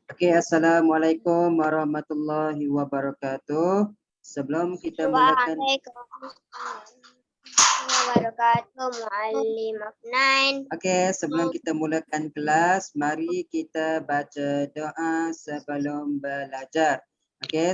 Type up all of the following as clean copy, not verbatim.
Oke, Assalamualaikum warahmatullahi wabarakatuh. Sebelum kita mulakan, Waalaikumsalam warahmatullahi wabarakatuh. Muallim Afnan. sebelum kita mulakan kelas, mari kita baca doa sebelum belajar.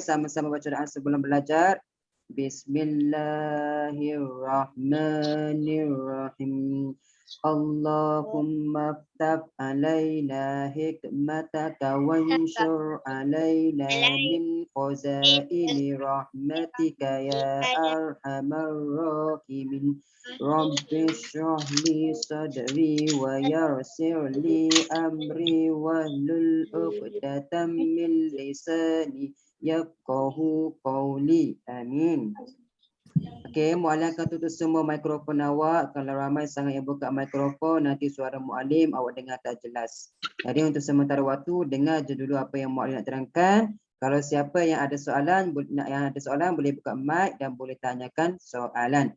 Sama-sama baca doa sebelum belajar. Bismillahirrahmanirrahim. Allahumma ftah alaina hikmataka wanshur alaina min khazaini rahmatika ya arhamar rahimin. Rabbi shrah li sadri wa yassir li amri wahlul 'uqdatam min lisani yafqahu qawli. Amin. Muallim akan tutup semua mikrofon awak. Kalau ramai sangat yang buka mikrofon, nanti suara muallim awak dengar tak jelas. Jadi untuk sementara waktu, dengar je dulu apa yang muallim nak terangkan. Kalau siapa yang ada soalan boleh buka mic dan boleh tanyakan soalan.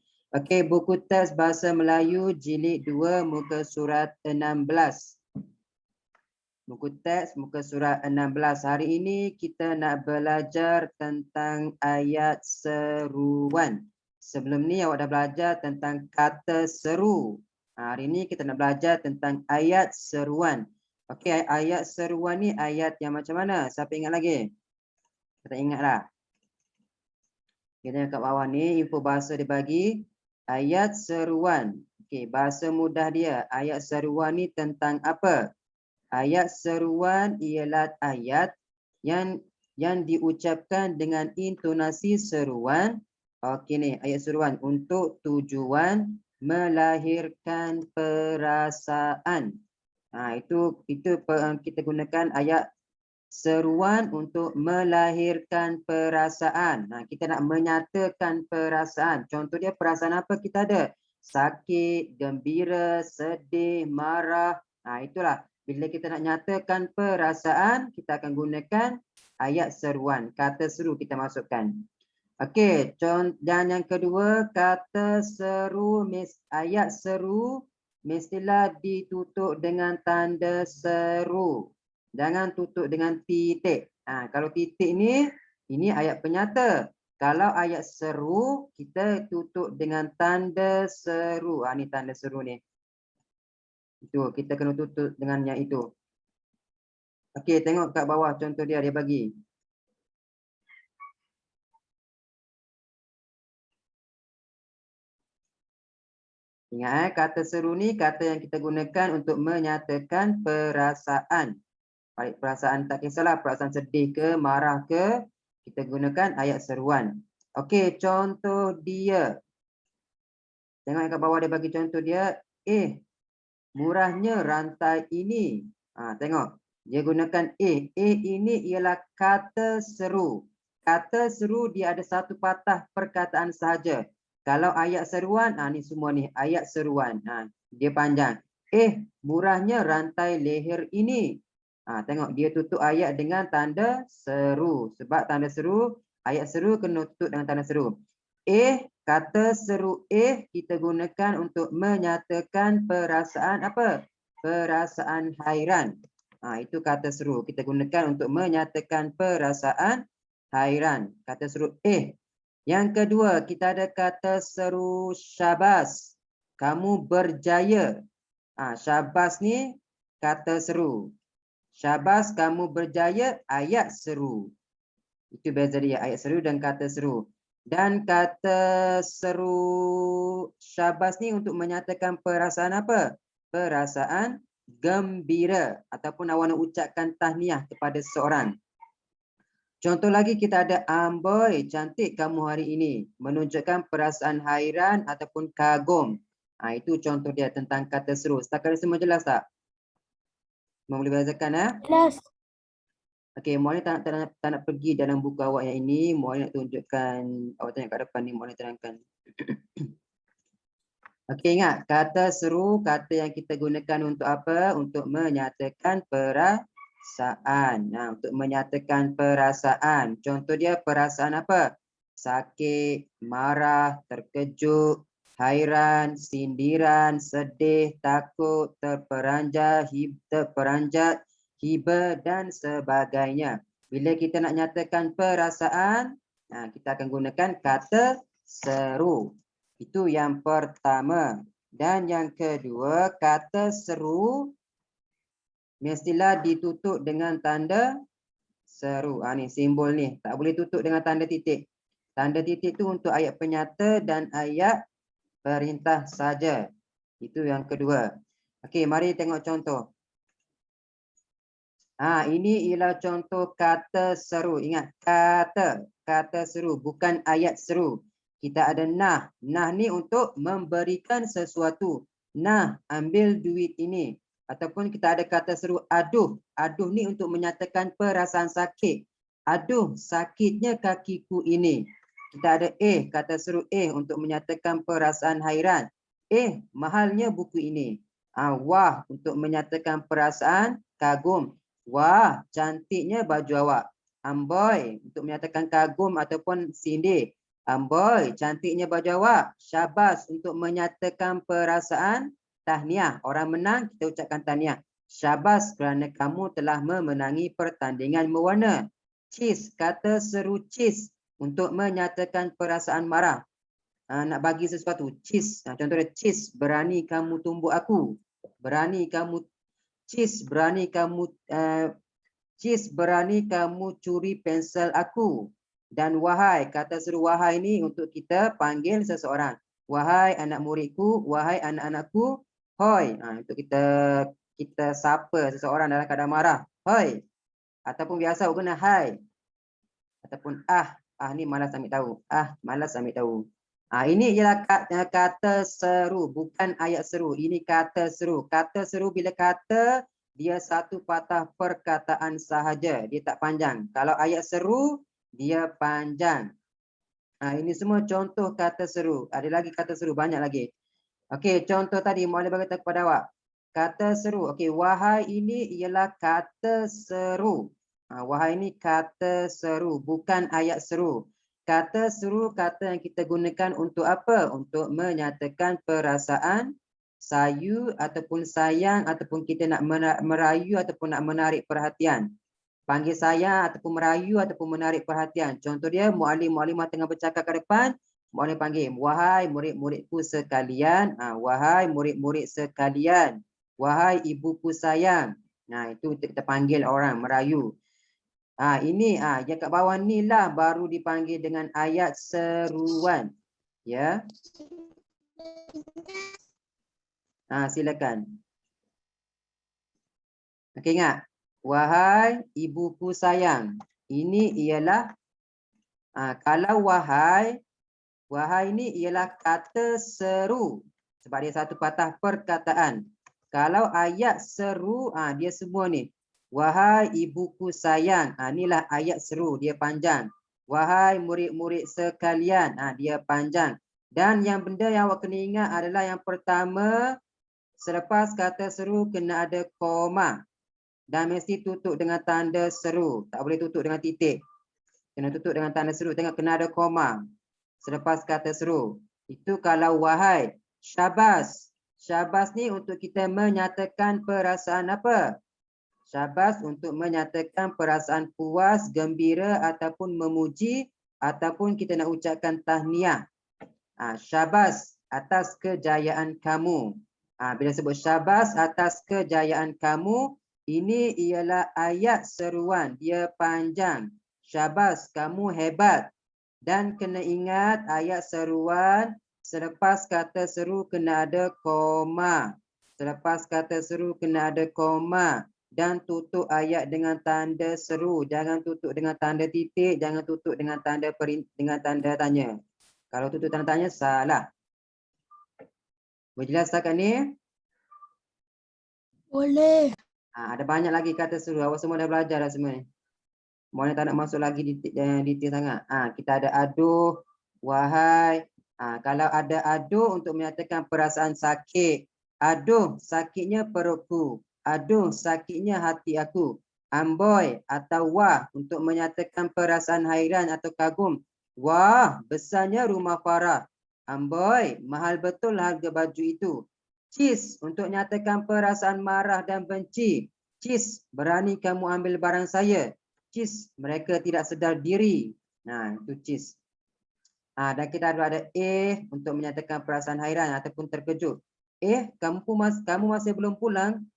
Buku teks Bahasa Melayu Jilid 2 muka surat 16. Buku teks muka surat 16. Hari ini kita nak belajar tentang ayat seruan. Sebelum ni awak dah belajar tentang kata seru. Hari ini kita nak belajar tentang ayat seruan. Ayat seruan ni ayat yang macam mana? Siapa ingat lagi? Kita ingatlah. Kita kat bawah ni info bahasa dibagi. Ayat seruan. Bahasa mudah dia. Ayat seruan ni tentang apa? Ayat seruan ialah ayat yang diucapkan dengan intonasi seruan. Ni ayat seruan untuk tujuan melahirkan perasaan. Itu kita gunakan ayat seruan untuk melahirkan perasaan. Kita nak menyatakan perasaan. Contoh dia perasaan apa kita ada? Sakit, gembira, sedih, marah. Itulah. Bila kita nak nyatakan perasaan, kita akan gunakan ayat seruan. Kata seru kita masukkan. Dan yang kedua, kata seru, ayat seru mestilah ditutup dengan tanda seru. Jangan tutup dengan titik. Kalau titik ni, ini ayat penyata. Kalau ayat seru, kita tutup dengan tanda seru. Ni tanda seru ni. Itu kita kena tutup dengan yang itu. Tengok kat bawah contoh dia bagi. Ingat kata seru ni kata yang kita gunakan untuk menyatakan perasaan. Baik perasaan tak kisahlah, perasaan sedih ke, marah ke, kita gunakan ayat seruan. Contoh dia. Tengok kat bawah dia bagi contoh dia. Murahnya rantai ini. Tengok. Dia gunakan ini ialah kata seru. Kata seru dia ada satu patah perkataan sahaja. Kalau ayat seruan, ni semua ni ayat seruan. Dia panjang. Murahnya rantai leher ini. Tengok dia tutup ayat dengan tanda seru. Sebab tanda seru, ayat seru kena tutup dengan tanda seru. Kata seru kita gunakan untuk menyatakan perasaan apa? Perasaan hairan. Itu kata seru. Kita gunakan untuk menyatakan perasaan hairan. Kata seru Yang kedua, kita ada kata seru syabas. Kamu berjaya. Syabas ni kata seru. Syabas kamu berjaya, ayat seru. Itu beza dia, ayat seru dan kata seru. Dan kata seru syabas ni untuk menyatakan perasaan apa? Perasaan gembira. Ataupun awak nak ucapkan tahniah kepada seseorang. Contoh lagi kita ada amboi, cantik kamu hari ini. Menunjukkan perasaan hairan ataupun kagum. Itu contoh dia tentang kata seru. Setakat ini semua jelas tak? Boleh bacakan Jelas. Muallim tak nak pergi dalam buku awak yang ini. Muallim nak tunjukkan, awak tengok kat depan ni, muallim terangkan. Ingat, kata seru, kata yang kita gunakan untuk apa? Untuk menyatakan perasaan. Untuk menyatakan perasaan. Contoh dia perasaan apa? Sakit, marah, terkejut, hairan, sindiran, sedih, takut, terperanjat, hiba dan sebagainya. Bila kita nak nyatakan perasaan, kita akan gunakan kata seru. Itu yang pertama. Dan yang kedua, kata seru mestilah ditutup dengan tanda seru. Ni simbol ni. Tak boleh tutup dengan tanda titik. Tanda titik tu untuk ayat penyata dan ayat perintah saja. Itu yang kedua. Okey, mari tengok contoh. Ini ialah contoh kata seru. Ingat, kata seru, bukan ayat seru. Kita ada nah. Nah ni untuk memberikan sesuatu. Nah, ambil duit ini. Ataupun kita ada kata seru aduh. Aduh ni untuk menyatakan perasaan sakit. Aduh, sakitnya kakiku ini. Kita ada kata seru untuk menyatakan perasaan hairan. Mahalnya buku ini. Wah, untuk menyatakan perasaan kagum. Wah, cantiknya baju awak. Amboi, untuk menyatakan kagum ataupun sindir. Amboi, cantiknya baju awak. Syabas, untuk menyatakan perasaan tahniah. Orang menang, kita ucapkan tahniah. Syabas kerana kamu telah memenangi pertandingan mewarna. Cheese, kata seru cheese untuk menyatakan perasaan marah. Nak bagi sesuatu, cheese. Contohnya cheese, berani kamu tumbuk aku. Berani kamu Cheese, berani kamu curi pensel aku. Dan wahai, kata seru wahai ini untuk kita panggil seseorang. Wahai anak muridku, wahai anak-anakku, hoi. Untuk kita sapa seseorang dalam keadaan marah. Hoi. Ataupun biasa guna hai. Ataupun ni malas ambil tahu. Malas ambil tahu. Ini ialah kata seru, bukan ayat seru. Ini kata seru. Kata seru bila kata dia satu patah perkataan sahaja. Dia tak panjang. Kalau ayat seru, dia panjang. Ini semua contoh kata seru. Ada lagi kata seru, banyak lagi. Okey, contoh tadi Maulana berkata kepada awak. Kata seru. Okey, wahai ini ialah kata seru. Wahai ini kata seru, bukan ayat seru. Kata seru, kata yang kita gunakan untuk apa? Untuk menyatakan perasaan sayu ataupun sayang ataupun kita nak merayu ataupun nak menarik perhatian. Panggil sayang ataupun merayu ataupun menarik perhatian. Contoh dia, muallim-muallimah tengah bercakap ke depan, muallim panggil, wahai murid-muridku sekalian, wahai murid-murid sekalian, wahai ibuku sayang. Itu kita panggil orang, merayu. Ini yang kat bawah ni lah baru dipanggil dengan ayat seruan. Ya. Silakan. Okey, ingat. Wahai ibuku sayang. Ini ialah kalau wahai ini ialah kata seru sebab dia satu patah perkataan. Kalau ayat seru dia semua ni. Wahai ibuku sayang. Inilah ayat seru, dia panjang. Wahai murid-murid sekalian, dia panjang. Dan yang benda yang awak kena ingat adalah yang pertama, selepas kata seru kena ada koma. Dan mesti tutup dengan tanda seru. Tak boleh tutup dengan titik. Kena tutup dengan tanda seru. Tengok kena ada koma. Selepas kata seru. Itu kalau wahai. Syabas. Syabas ni untuk kita menyatakan perasaan apa? Syabas untuk menyatakan perasaan puas, gembira ataupun memuji ataupun kita nak ucapkan tahniah. Syabas atas kejayaan kamu. Bila sebut syabas atas kejayaan kamu, ini ialah ayat seruan. Dia panjang. Syabas, kamu hebat. Dan kena ingat ayat seruan, selepas kata seru kena ada koma. Selepas kata seru kena ada koma. Dan tutup ayat dengan tanda seru. Jangan tutup dengan tanda titik. Jangan tutup dengan tanda tanya. Kalau tutup tanda tanya, salah. Boleh jelas setakat ni? Boleh. Ada banyak lagi kata seru. Awak semua dah belajar dah semua ni. Mohon tak nak masuk lagi detail sangat. Kita ada aduh, wahai. Kalau ada aduh untuk menyatakan perasaan sakit. Aduh, sakitnya perutku. Aduh, sakitnya hati aku. Amboi atau wah untuk menyatakan perasaan hairan atau kagum. Wah, besarnya rumah Farah. Amboi, mahal betul harga baju itu. Cis, untuk nyatakan perasaan marah dan benci. Cis, berani kamu ambil barang saya. Cis, mereka tidak sedar diri. Nah, itu cis. Dan kita ada untuk menyatakan perasaan hairan ataupun terkejut. Kamu masih belum pulang?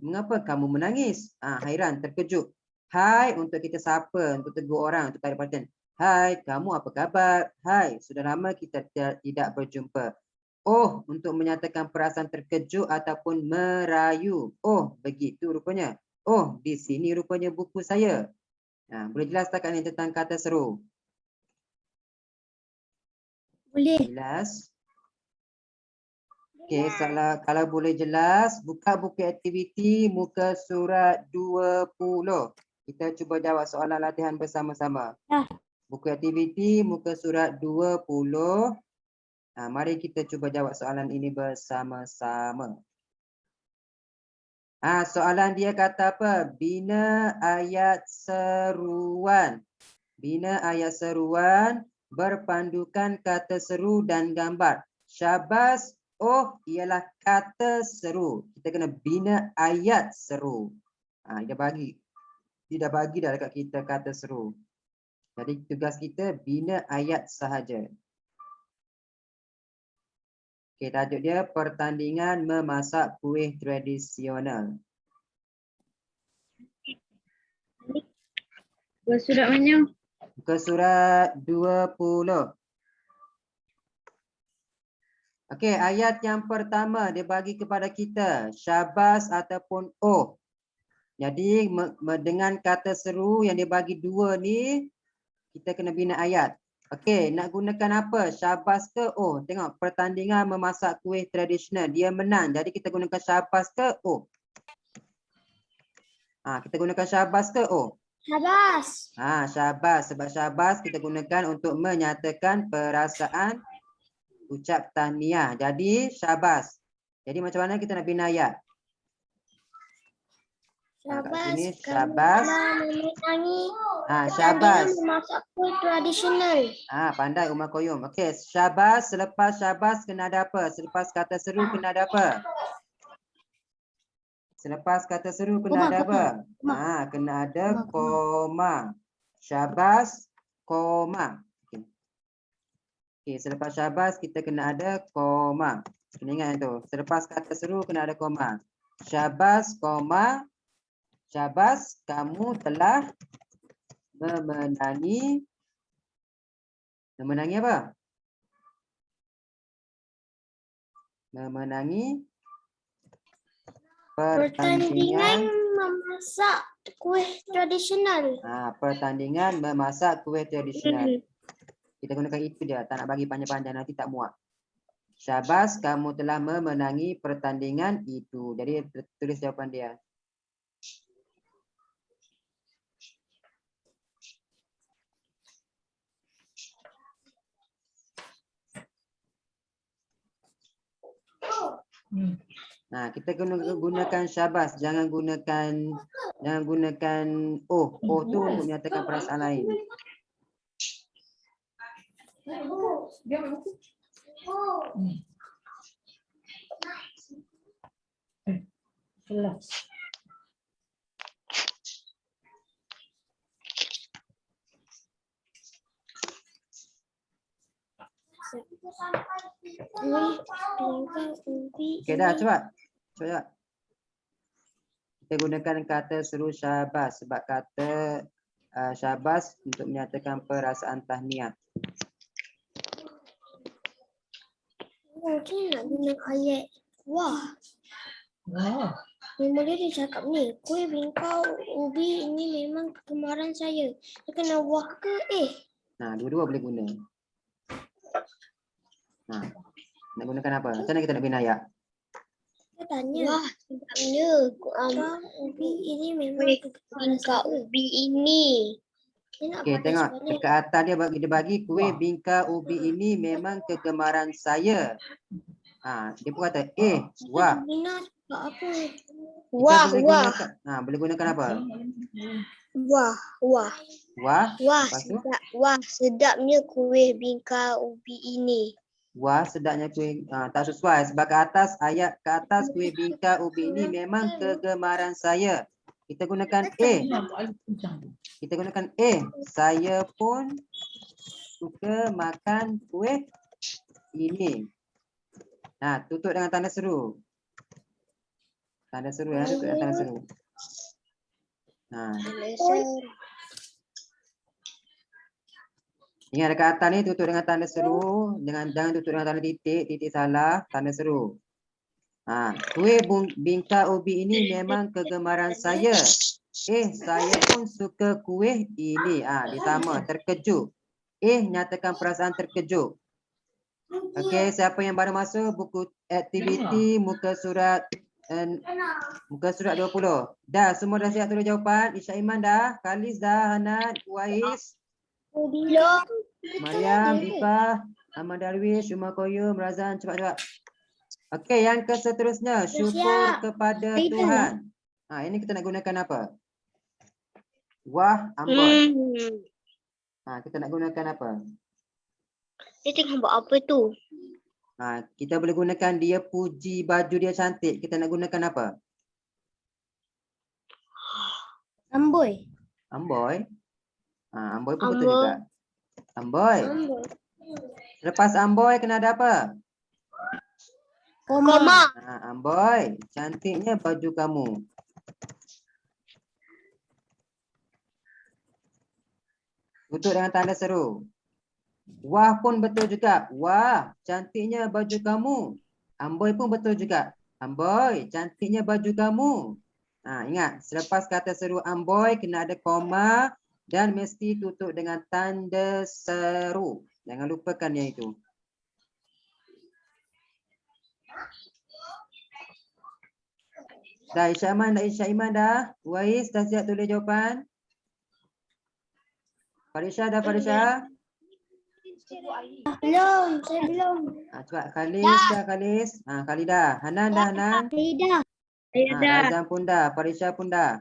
Mengapa kamu menangis? Hairan, terkejut. Hai, untuk kita sapa, untuk tegur orang, untuk tarik perhatian. Hai, kamu apa kabar? Hai, sudah lama kita tidak berjumpa. Oh, untuk menyatakan perasaan terkejut ataupun merayu. Oh, begitu rupanya. Oh, di sini rupanya buku saya. Boleh jelas tak ini tentang kata seru? Boleh. Jelas? Okey, kalau boleh jelas, buka buku aktiviti muka surat 20. Kita cuba jawab soalan latihan bersama-sama. Buku aktiviti muka surat 20. Mari kita cuba jawab soalan ini bersama-sama. Soalan dia kata apa? Bina ayat seruan. Bina ayat seruan berpandukan kata seru dan gambar. Syabas, oh ialah kata seru. Kita kena bina ayat seru. Dia dah bagi dah dekat kita kata seru. Jadi tugas kita bina ayat sahaja. Okey, tajuk dia pertandingan memasak kuih tradisional. Buat surat mana? Muka surat 20. Okey, ayat yang pertama dia bagi kepada kita syabas ataupun oh. Jadi dengan kata seru yang dia bagi dua ni kita kena bina ayat. Okey, nak gunakan apa? Syabas ke oh? Tengok pertandingan memasak kuih tradisional dia menang. Jadi kita gunakan syabas ke oh? Kita gunakan syabas ke oh? Syabas. Syabas. Sebab syabas kita gunakan untuk menyatakan perasaan ucap tahniah. Jadi syabas. Jadi macam mana kita nak bina ayat? Kat sini syabas. Syabas. Memasak kuih tradisional. Pandai Umar Koyum. Okey, syabas. Selepas syabas kena ada apa? Selepas kata seru kena ada apa? Selepas kata seru kena ada apa? Kena ada koma. Syabas, koma. Okey, selepas syabas kita kena ada koma. Kena ingat itu. Selepas kata seru kena ada koma. Syabas, koma. Syabas, kamu telah memenangi. Memenangi apa? Memenangi pertandingan memasak kuih tradisional. Pertandingan memasak kuih tradisional. Kita gunakan itu dia, tak nak bagi panjang-panjang nanti tak muat. Syabas, kamu telah memenangi pertandingan itu. Jadi tulis jawapan dia. Kita gunakan syabas, jangan gunakan oh. Oh tu untuk menyatakan perasaan lain. Okey dah, cepat. Kita gunakan kata seru syabas sebab kata syabas untuk menyatakan perasaan tahniah. Mungkin nak guna ayat wah. Memang dia cakap ni, kuih bingkau ubi ini memang kegemaran saya. Dia kena wah ke Dua-dua boleh guna. Nak gunakan apa? Macam mana kita nak bina ayat? Dia tanya. Wah, sebabnya ubi ini memang bingkau ubi ini. Okey, tengok dekat atas dia bagi kuih bingka ubi ini memang kegemaran saya. Dia pun kata wah. Apa? Wah. Boleh gunakan apa? Wah. Wah. Wah, sedapnya kuih bingka ubi ini. Wah, sedapnya kuih tak sesuai sebab ke atas kuih bingka ubi ini memang kegemaran saya. Kita gunakan A. Kita gunakan A. Saya pun suka makan kuih ini. Nah, tutup dengan tanda seru. Tanda seru ya, tutup dengan tanda seru. Nah, ingat dekat atas ni tutup dengan tanda seru, jangan tutup dengan tanda titik salah, tanda seru. Kuih bingka ubi ini memang kegemaran saya. Saya pun suka kuih ini. Dia sama, terkejut. Nyatakan perasaan terkejut. Okey, siapa yang baru masuk buku aktiviti muka surat 20. Dah, semua dah siap tulis jawapan. Isya Iman dah, Khalis dah, Hanan, Wais, Mariam, Ifah, Ahmad Darwish, Umar Koyum, Razan, cepat-cepat. Okey, yang seterusnya, syukur kepada Tuhan. Ini kita nak gunakan apa? Wah, ambon. Kita nak gunakan apa? Dia tengah buat apa tu? Kita boleh gunakan dia puji baju dia cantik. Kita nak gunakan apa? Amboi. Amboi. Amboi pun betul juga. Amboi. Lepas amboi kena ada apa? Koma. Amboi, cantiknya baju kamu. Tutup dengan tanda seru. Wah pun betul juga. Wah, cantiknya baju kamu. Amboi pun betul juga. Amboi, cantiknya baju kamu. Ingat, selepas kata seru amboi kena ada koma dan mesti tutup dengan tanda seru. Jangan lupakan yang itu. Dah Isya Iman dah. Wais dah siap tulis jawapan? Farisha dah, Farisha? Belum, saya belum. Cepat, Khalis dah, Khalis. Khalidah. Hanan dah, Hanan? Tidak. Razan pun dah, Farisha pun dah.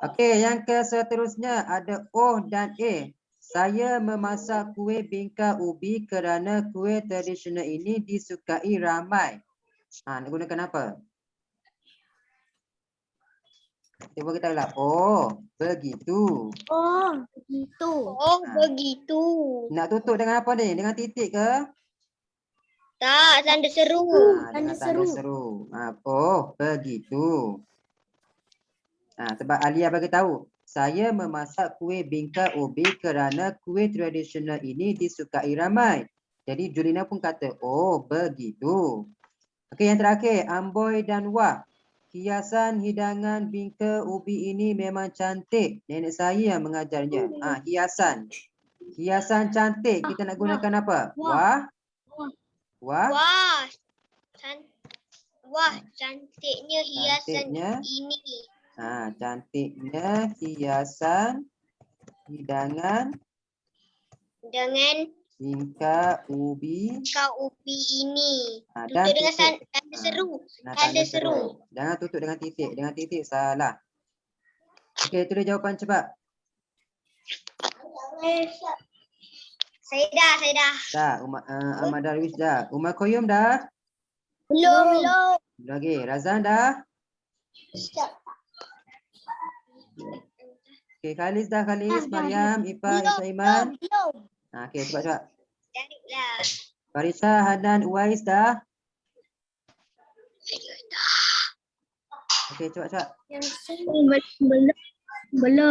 Okey, yang seterusnya ada O dan A. Saya memasak kuih bingka ubi kerana kuih tradisional ini disukai ramai. Nak gunakan apa? Cuba kita ulang. Oh, begitu. Oh, begitu. Oh, begitu. Nak tutup dengan apa ni? Dengan titik ke? Tak, tanda seru. Dengan tanda seru. Oh, begitu. Sebab Alia bagi tahu, saya memasak kuih bingka ubi kerana kuih tradisional ini disukai ramai. Jadi Julina pun kata, oh begitu. Okey, yang terakhir, amboi dan wah. Hiasan hidangan bingka ubi ini memang cantik. Nenek saya yang mengajarnya. Hiasan. Hiasan cantik. Kita nak gunakan apa? Wah. Wah. Wah, cantiknya hiasan ini. Cantiknya hiasan hidangan bingka ubi ini. Dan tutup dengan tanda seru. Tanda seru. Jangan tutup dengan titik. Dengan titik salah. Okey, tulis jawapan cepat. Saya dah. Dah, Ahmad Darwish dah. Umar Koyum dah? Belum. Lagi, Razan dah? Okey, Khalis dah, Khalis, Mariam, Ifah, Isya Iman. Okey, cepat-cepat. Farisha, Hanan, Uwais dah? Okey, cepat-cepat. Belum.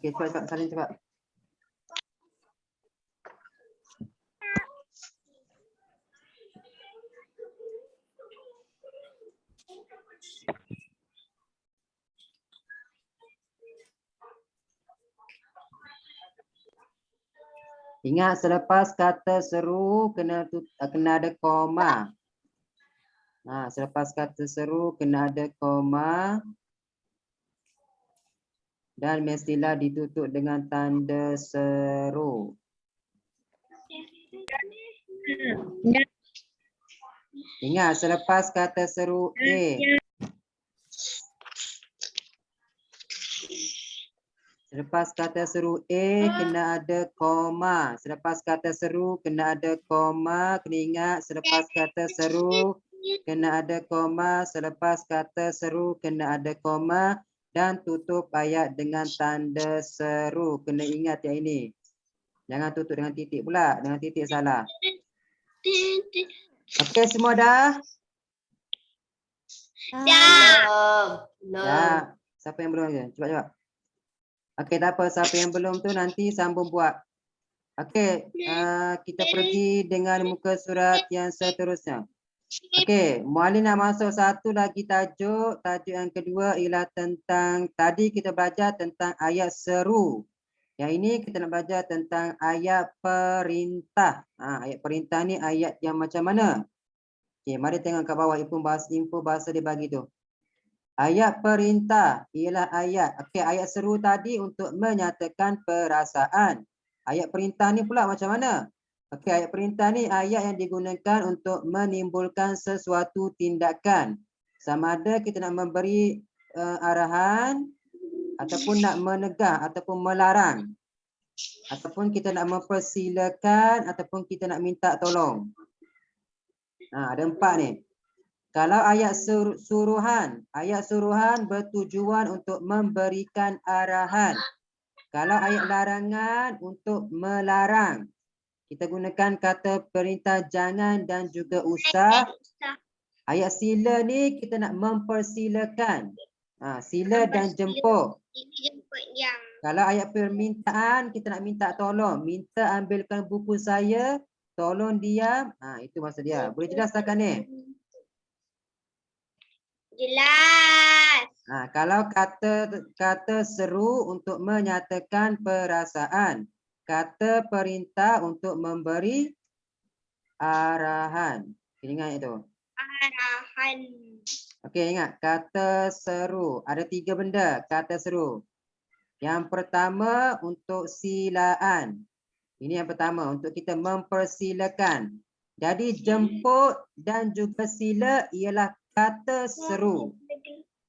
Okey, cepat-cepat, saling cepat. Ingat selepas kata seru kena ada koma. Selepas kata seru kena ada koma dan mestilah ditutup dengan tanda seru. Ingat selepas kata seru A. Selepas kata seru A kena ada koma. Selepas kata seru kena ada koma. Kena ingat selepas kata seru kena ada koma. Selepas kata seru kena ada koma. Dan tutup ayat dengan tanda seru. Kena ingat yang ini. Jangan tutup dengan titik pula. Dengan titik salah. Okey, semua dah? Dah. Siapa yang belum je? Cepat-cepat. Okey, tak apa. Siapa yang belum tu nanti sambung buat. Okey, kita pergi dengan muka surat yang seterusnya. Okey, Muallim nak masuk satu lagi tajuk. Tajuk yang kedua ialah tentang, tadi kita belajar tentang ayat seru. Yang ini kita nak belajar tentang ayat perintah. Ayat perintah ni ayat yang macam mana? Okey, mari tengok kat bawah info bahasa dia bagi tu. Ayat perintah ialah ayat. Okey, ayat seru tadi untuk menyatakan perasaan. Ayat perintah ni pula macam mana? Okey, ayat perintah ni ayat yang digunakan untuk menimbulkan sesuatu tindakan. Sama ada kita nak memberi arahan ataupun nak menegah ataupun melarang. Ataupun kita nak mempersilakan ataupun kita nak minta tolong. Ada 4 ni. Kalau ayat suruhan bertujuan untuk memberikan arahan. Kalau ayat larangan untuk melarang. Kita gunakan kata perintah jangan dan juga usah. Ayat sila ni kita nak mempersilakan. Sila dan jemput. Kalau ayat permintaan kita nak minta tolong. Minta ambilkan buku saya. Tolong diam. Itu maksud dia. Boleh jelas takkan ni? Jelas. Kalau kata seru untuk menyatakan perasaan. Kata perintah untuk memberi arahan. Ingat itu. Arahan. Okey, ingat. Kata seru. Ada 3 benda kata seru. Yang pertama untuk silaan. Ini yang pertama. Untuk kita mempersilakan. Jadi jemput dan juga sila ialah kata seru.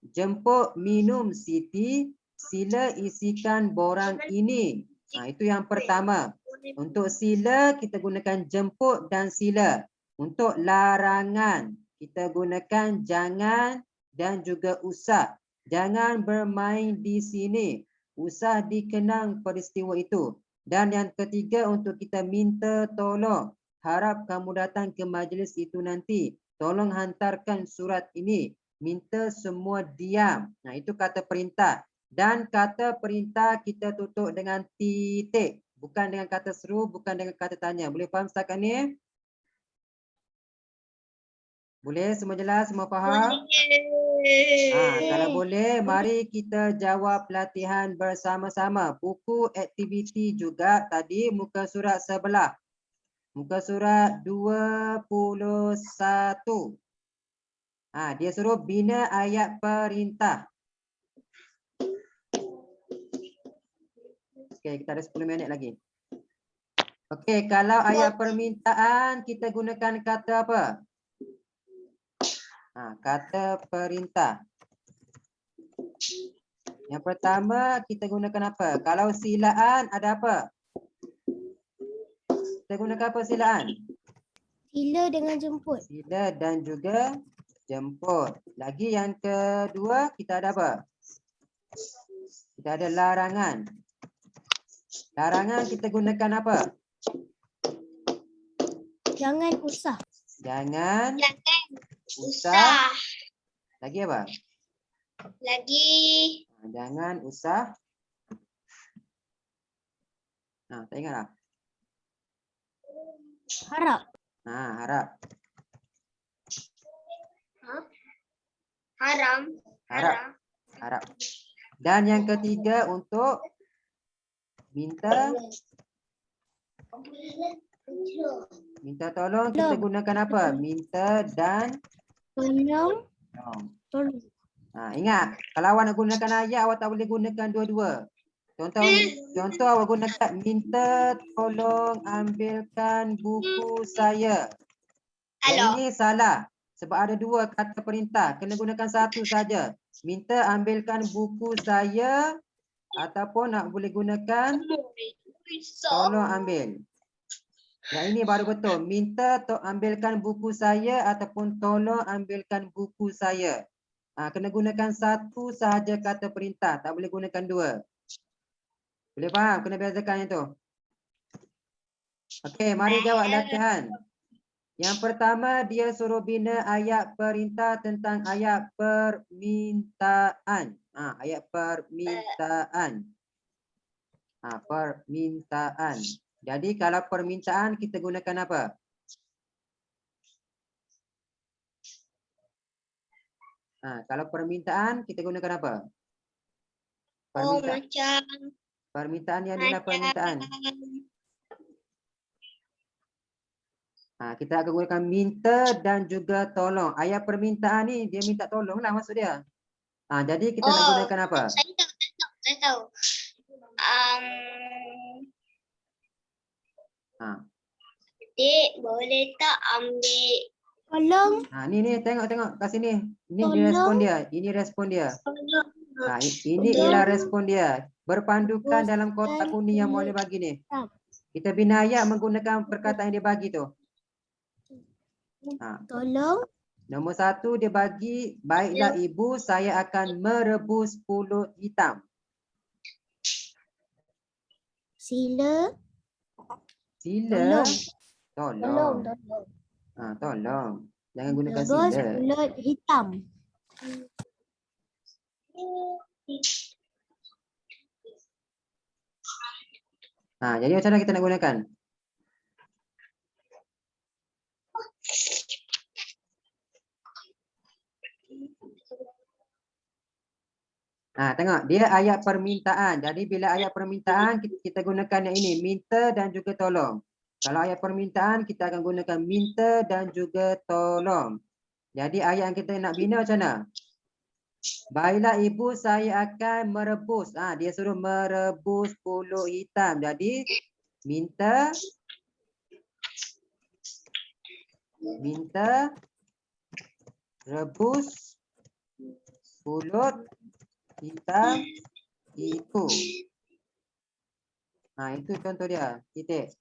Jemput minum Siti, sila isikan borang ini. Itu yang pertama. Untuk sila kita gunakan jemput dan sila. Untuk larangan kita gunakan jangan dan juga usah. Jangan bermain di sini. Usah dikenang peristiwa itu. Dan yang ketiga untuk kita minta tolong. Harap kamu datang ke majlis itu nanti. Tolong hantarkan surat ini. Minta semua diam. Itu kata perintah. Dan kata perintah kita tutup dengan titik. Bukan dengan kata seru, bukan dengan kata tanya. Boleh faham setakat ni? Boleh? Semua jelas? Semua faham? Kalau boleh, mari kita jawab latihan bersama-sama. Buku aktiviti juga tadi muka surat sebelah. Muka surat 21. Dia suruh bina ayat perintah. Okey, kita ada 10 minit lagi. Okey, kalau ayat permintaan kita gunakan kata apa? Kata perintah. Yang pertama kita gunakan apa? Kalau silaan ada apa? Kita gunakan apa silaan? Sila dengan jemput. Sila dan juga jemput. Lagi yang kedua kita ada apa? Kita ada larangan. Larangan kita gunakan apa? Jangan usah. Jangan usah. Lagi apa? Lagi. Jangan usah. Tak ingat lah. Harap. Harap. Harap. Dan yang ketiga untuk minta tolong kita gunakan apa? Minta dan Tolong. Ingat, kalau awak nak gunakan ayat awak tak boleh gunakan dua-dua. Contoh awak gunakan minta tolong ambilkan buku saya. Yang ini salah. Sebab ada 2 kata perintah. Kena gunakan satu saja. Minta ambilkan buku saya ataupun nak boleh gunakan tolong ambil. Yang ini baru betul. Minta ambilkan buku saya ataupun tolong ambilkan buku saya. Kena gunakan satu sahaja kata perintah. Tak boleh gunakan dua. Boleh faham? Kena bezakan itu. Okey, mari jawab latihan. Yang pertama, dia suruh bina ayat perintah tentang ayat permintaan. Ayat permintaan. Permintaan. Jadi kalau permintaan kita gunakan apa? Kalau permintaan kita gunakan apa? Permintaan yang inilah permintaan. Kita akan gunakan minta dan juga tolong. Ayat permintaan ni dia minta tolong lah maksud dia. Jadi kita nak gunakan apa? Saya tahu. Adik, boleh tak ambil tolong? Ni tengok kat sini. Ni dia respon dia. Ini respon dia. Ini ialah respon dia. Berpandukan dalam kotak kuning yang boleh bagi ni. Kita bina ayat menggunakan perkataan yang dia bagi tu. Tolong. Nombor 1 dia bagi, baiklah ibu, saya akan merebus pulut hitam. Sila. Tolong. Tolong. Jangan gunakan Rebus sila. pulut hitam. Jadi macam mana kita nak gunakan? Tengok, dia ayat permintaan. Jadi bila ayat permintaan kita gunakan yang ini, minta dan juga tolong. Kalau ayat permintaan kita akan gunakan minta dan juga tolong. Jadi ayat yang kita nak bina macam mana? Baiklah ibu, saya akan merebus. Dia suruh merebus pulut hitam. Jadi minta rebus pulut hitam itu. Itu contoh dia. Titik.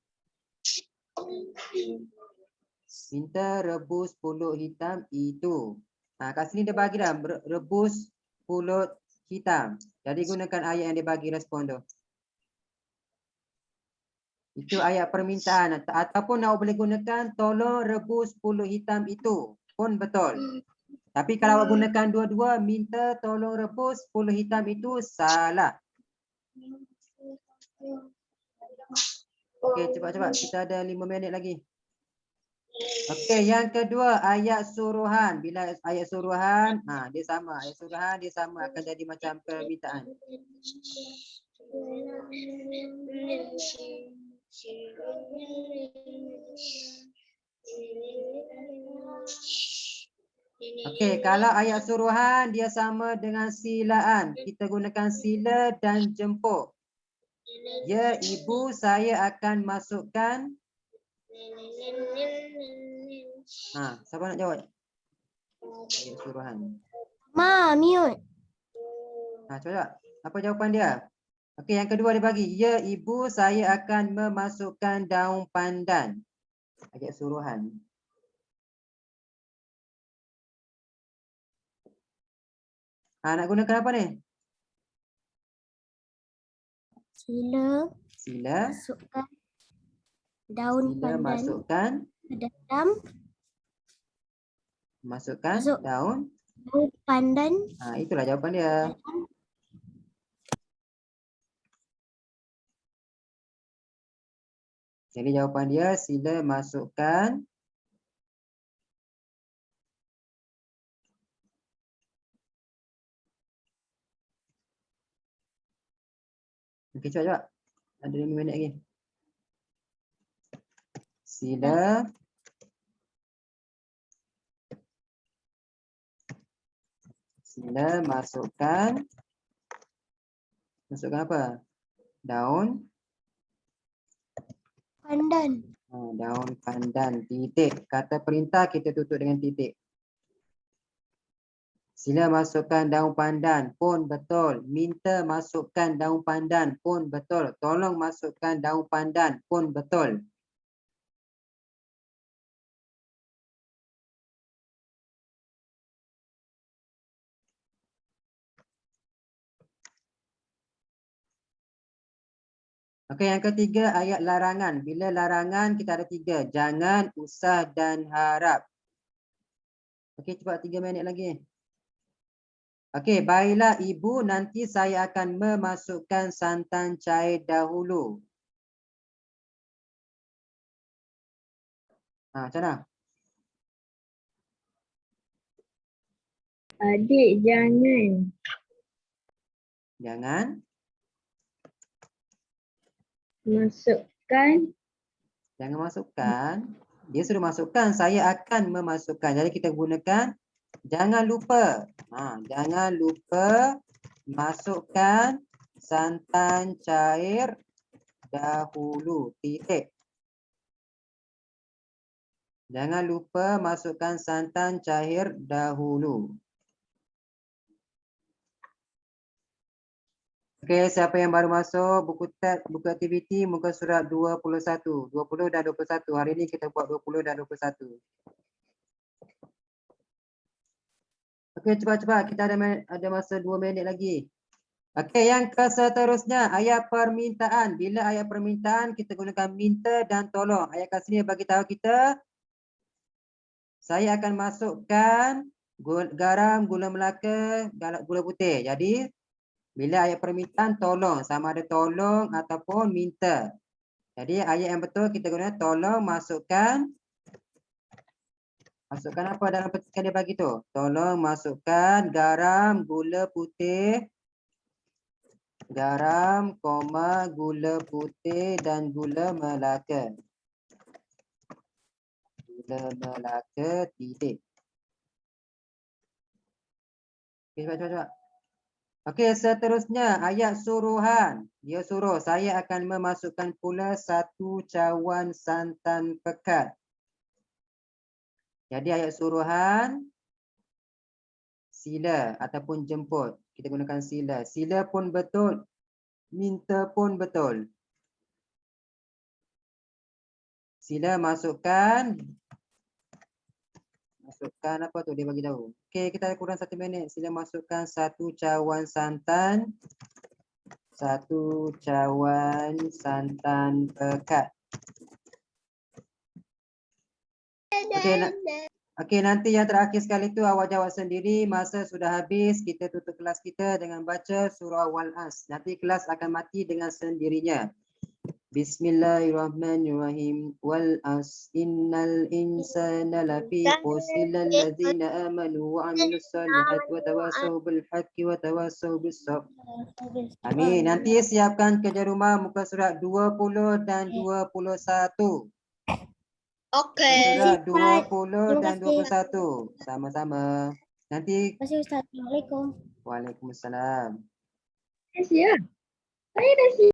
Minta rebus pulut hitam itu. Kat sini dia bagi dah rebus pulut hitam. Jadi gunakan ayat yang dia bagi respon tu. Itu ayat permintaan. Ataupun nak boleh gunakan tolong rebus pulut hitam itu pun betul. Tapi kalau awak gunakan dua-dua, minta tolong rebus pulut hitam itu salah. Okey, cepat-cepat. Kita ada 5 minit lagi. Okey, yang kedua ayat suruhan. Bila ayat suruhan, dia sama. Ayat suruhan dia sama akan jadi macam permintaan. Okey, kalau ayat suruhan dia sama dengan silaan. Kita gunakan sila dan jemput. Ya, ibu, saya akan masukkan. Siapa nak jawab? Ayat suruhan. Mute. Coba. Apa jawapan dia? Okey, yang kedua dia bagi. Ya, ibu, saya akan memasukkan daun pandan. Ayat suruhan. Nak gunakan apa ni? Sila. Masukkan daun pandan. Masukkan. Ke dalam. Masukkan daun pandan. Itulah jawapan dia. Jadi jawapan dia sila masukkan okey, cepat. Ada 5 minit lagi. Sila masukkan apa? Daun pandan. Daun pandan, titik. Kata perintah kita tutup dengan titik. Sila masukkan daun pandan pun betul. Minta masukkan daun pandan pun betul. Tolong masukkan daun pandan pun betul. Okey, yang ketiga ayat larangan. Bila larangan kita ada 3. Jangan, usah dan harap. Okey, cepat 3 minit lagi. Okey, baiklah ibu, nanti saya akan memasukkan santan cair dahulu. Macam mana? Adik jangan. Jangan Masukkan. Jangan masukkan. Dia sudah masukkan. Saya akan memasukkan. Jadi kita gunakan jangan lupa. Jangan lupa masukkan santan cair dahulu. Titik. Jangan lupa masukkan santan cair dahulu. Okey, siapa yang baru masuk buku aktiviti muka surat 21. 20 dan 21. Hari ini kita buat 20 dan 21. Okey, cepat-cepat. Kita ada masa 2 minit lagi. Okey, yang seterusnya ayat permintaan. Bila ayat permintaan kita gunakan minta dan tolong. Ayat kat sini bagi tahu kita saya akan masukkan garam, gula melaka, gula putih. Jadi bila ayat permintaan tolong, sama ada tolong ataupun minta. Jadi ayat yang betul kita guna tolong masukkan apa dalam petikan dia bagi tu? Tolong masukkan garam, gula putih, garam, gula putih dan gula melaka. Gula melaka, titik. Okey, cepat. Okey, seterusnya ayat suruhan. Dia suruh saya akan memasukkan pula 1 cawan santan pekat. Jadi ayat suruhan sila ataupun jemput. Kita gunakan sila. Sila pun betul. Minta pun betul. Sila masukkan apa tu dia bagi tahu. Okey, kita kurang 1 minit. Sila masukkan 1 cawan santan. 1 cawan santan pekat. Okey, nanti yang terakhir sekali tu awak jawab sendiri. Masa sudah habis, kita tutup kelas kita dengan baca surah Wal-As. Nanti kelas akan mati dengan sendirinya. Bismillahirrahmanirrahim. Wal-As innal insana lafi khusr allazina amanu wa amilus solihat wa tawassaw bil haqqi wa tawassaw bis sabr. Amin. Nanti siapkan kerja rumah muka surat 20 dan 21. Okey. Surat 20 dan 21. Sama-sama. Nanti. Terima kasih Ustaz. Assalamualaikum. Waalaikumsalam. Terima kasih ya. Saya dah siap.